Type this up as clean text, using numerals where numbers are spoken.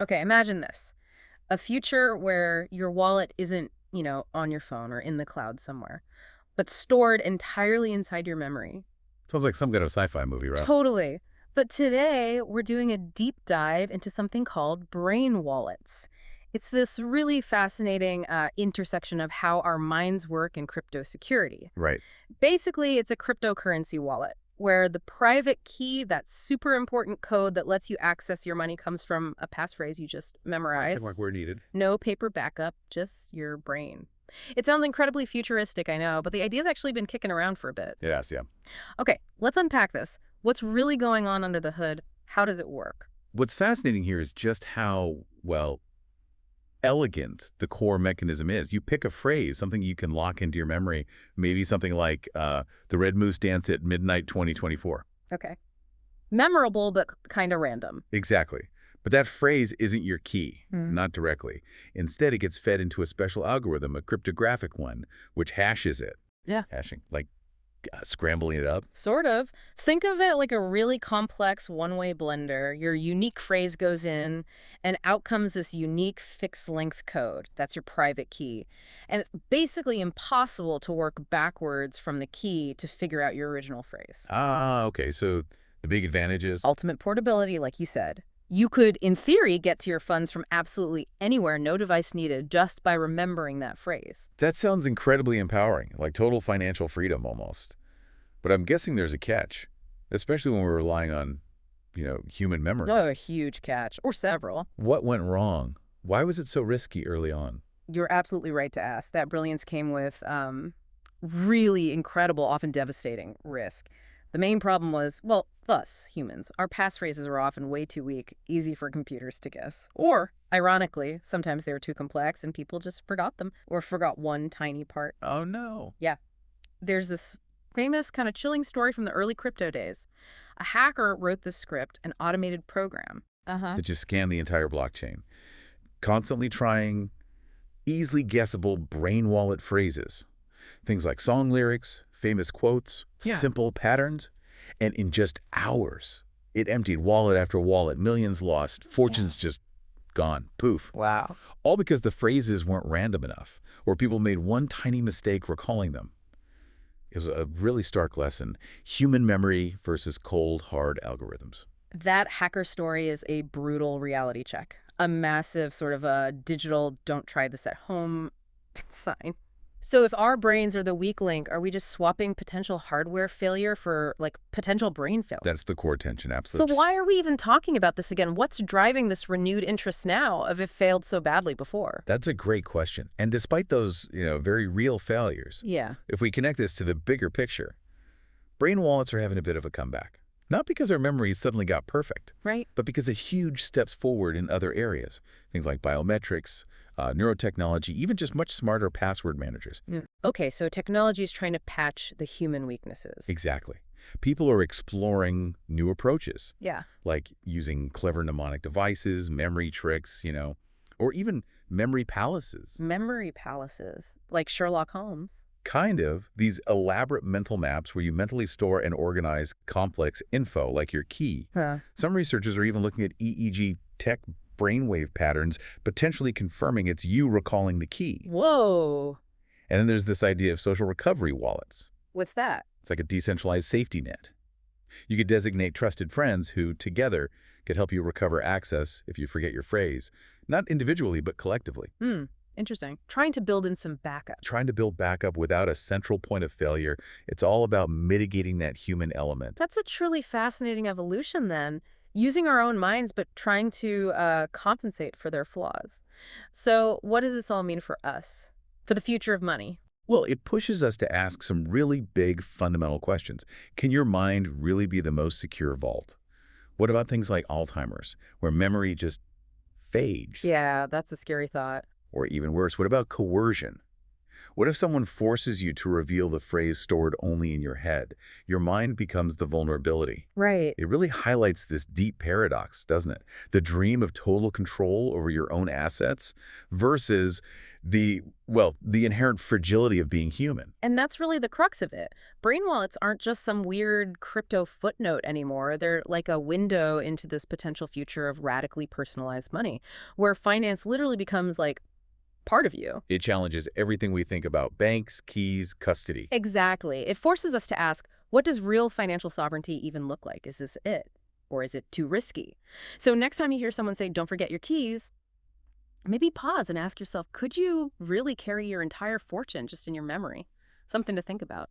Okay, imagine this. A future where your wallet isn't, on your phone or in the cloud somewhere, but stored entirely inside your memory. Sounds like some kind of sci-fi movie, right? Totally. But today, we're doing a deep dive into something called brain wallets. It's this really fascinating intersection of how our minds work and crypto security. Right. Basically, it's a cryptocurrency wallet where the private key, that super important code that lets you access your money, comes from a passphrase you just Check mark memorize. where needed. No paper backup, just your brain. It sounds incredibly futuristic, I know, but the idea's actually been kicking around for a bit. Yes, yeah. Okay, let's unpack this. What's really going on under the hood? How does it work? What's fascinating here is just how, well, elegant the core mechanism is. You pick a phrase, something you can lock into your memory, maybe something like the Red Moose Dance at Midnight 2024. Okay. Memorable, but kind of random. Exactly. But that phrase isn't your key, Hmm. not directly. Instead, it gets fed into a special algorithm, a cryptographic one, which hashes it. Yeah. Hashing, like scrambling it up. Sort of. Think of it like a really complex one-way blender. Your unique phrase goes in, and out comes this unique fixed-length code. That's your private key. And it's basically impossible to work backwards from the key to figure out your original phrase. Ah, okay. So the big advantage is Ultimate portability, like you said. You could, in theory, get to your funds from absolutely anywhere, no device needed, just by remembering that phrase. that sounds incredibly empowering, like total financial freedom almost. But I'm guessing there's a catch, especially when we're relying on, human memory. Oh, a huge catch, or several. What went wrong? Why was it so risky early on? You're absolutely right to ask. That brilliance came with really incredible, often devastating risk. The main problem was, well, us, humans. Our passphrases were often way too weak, easy for computers to guess. Or, ironically, sometimes they were too complex and people just forgot them or forgot one tiny part. Oh, no. Yeah. There's this famous kind of chilling story from the early crypto days. A hacker wrote this script, an automated program. Uh-huh. To just scan the entire blockchain, constantly trying easily guessable brain wallet phrases. Things like song lyrics, famous quotes, Yeah. simple patterns. And in just hours, it emptied wallet after wallet, millions lost, fortunes just gone, poof. Wow. All because the phrases weren't random enough, or people made one tiny mistake recalling them. It was a really stark lesson. Human memory versus cold, hard algorithms. That hacker story is a brutal reality check. A massive sort of a digital don't try this at home sign. So if our brains are the weak link, are we just swapping potential hardware failure for like potential brain failure? That's the core tension, So absolutely. why are we even talking about this again? What's driving this renewed interest now if it failed so badly before? That's a great question. And despite those, very real failures, Yeah. if we connect this to the bigger picture, brain wallets are having a bit of a comeback. Not because our memories suddenly got perfect, Right? but because of huge steps forward in other areas. Things like biometrics, neurotechnology, even just much smarter password managers. Mm. Okay, so technology is trying to patch the human weaknesses. Exactly. People are exploring new approaches, Yeah. like using clever mnemonic devices, memory tricks, or even memory palaces. Memory palaces, like Sherlock Holmes. Kind of these elaborate mental maps where you mentally store and organize complex info like your key. Huh. Some researchers are even looking at EEG tech brainwave patterns, potentially confirming it's you recalling the key. Whoa. And then there's this idea of social recovery wallets. What's that? It's like a decentralized safety net. You could designate trusted friends who, together, could help you recover access if you forget your phrase, not individually, but collectively. Interesting. Trying to build in some backup. Trying to build backup without a central point of failure, it's all about mitigating that human element. That's a truly fascinating evolution then. Using our own minds, but trying to compensate for their flaws. So what does this all mean for us? For the future of money? Well, it pushes us to ask some really big fundamental questions. Can your mind really be the most secure vault? What about things like Alzheimer's, where memory just fades? Yeah, that's a scary thought. Or even worse, what about coercion? What if someone forces you to reveal the phrase stored only in your head? Your mind becomes the vulnerability. Right. It really highlights this deep paradox, doesn't it? The dream of total control over your own assets versus the inherent fragility of being human. And that's really the crux of it. Brain wallets aren't just some weird crypto footnote anymore. They're like a window into this potential future of radically personalized money, where finance literally becomes like part of you. It challenges everything we think about banks, keys, custody. Exactly. It forces us to ask, what does real financial sovereignty even look like? Is this it? Or is it too risky? So next time you hear someone say, don't forget your keys, maybe pause and ask yourself, could you really carry your entire fortune just in your memory? Something to think about.